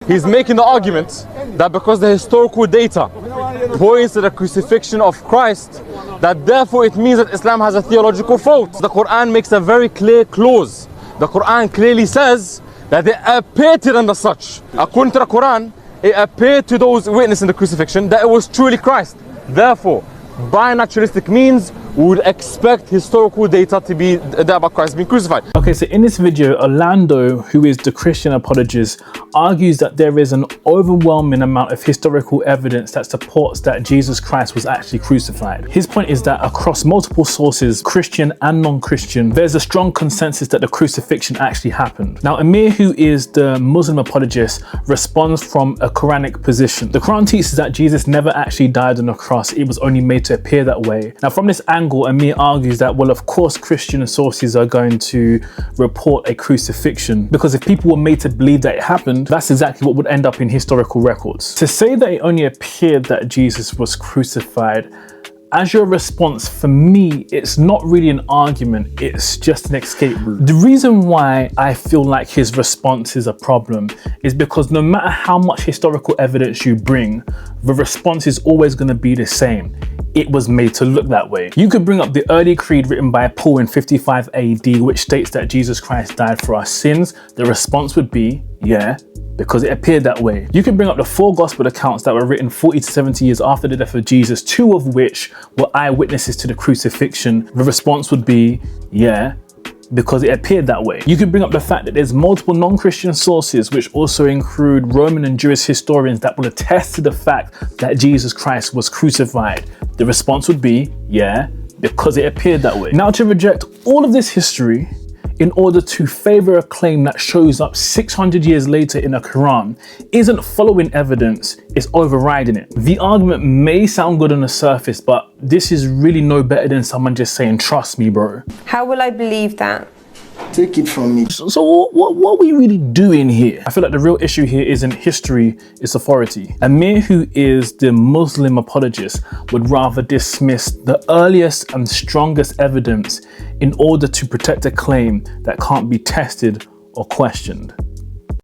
He's making the argument that because the historical data points to the crucifixion of Christ, that therefore it means that Islam has a theological fault. The Quran makes a very clear clause. The Quran clearly says that it appeared to them as such. According to the Quran, it appeared to those witnessing the crucifixion that it was truly Christ. Therefore, by naturalistic means, we would expect historical data to be there about Christ being crucified. Okay, so in this video, Orlando, who is the Christian apologist, argues that there is an overwhelming amount of historical evidence that supports that Jesus Christ was actually crucified. His point is that across multiple sources, Christian and non-Christian, there's a strong consensus that the crucifixion actually happened. Now, Amir, who is the Muslim apologist, responds from a Quranic position. The Quran teaches that Jesus never actually died on the cross. It was only made to appear that way. Now, from this angle, Amir argues that, well, of course, Christian sources are going to report a crucifixion, because if people were made to believe that it happened, that's exactly what would end up in historical records. To say that it only appeared that Jesus was crucified, as your response, for me, it's not really an argument, it's just an escape route. The reason why I feel like his response is a problem is because no matter how much historical evidence you bring, the response is always going to be the same. It was made to look that way. You could bring up the early creed written by Paul in 55 AD, which states that Jesus Christ died for our sins. The response would be, yeah, because it appeared that way. You can bring up the 4 gospel accounts that were written 40 to 70 years after the death of Jesus, 2 of which were eyewitnesses to the crucifixion. The response would be, yeah, because it appeared that way. You could bring up the fact that there's multiple non-Christian sources, which also include Roman and Jewish historians, that will attest to the fact that Jesus Christ was crucified. The response would be, yeah, because it appeared that way. Now, to reject all of this history in order to favor a claim that shows up 600 years later in the Quran isn't following evidence, it's overriding it. The argument may sound good on the surface, but this is really no better than someone just saying, trust me, bro. How will I believe that? Take it from me. So what are we really doing here? I feel like the real issue here isn't history, it's authority. Amir, who is the Muslim apologist, would rather dismiss the earliest and strongest evidence in order to protect a claim that can't be tested or questioned.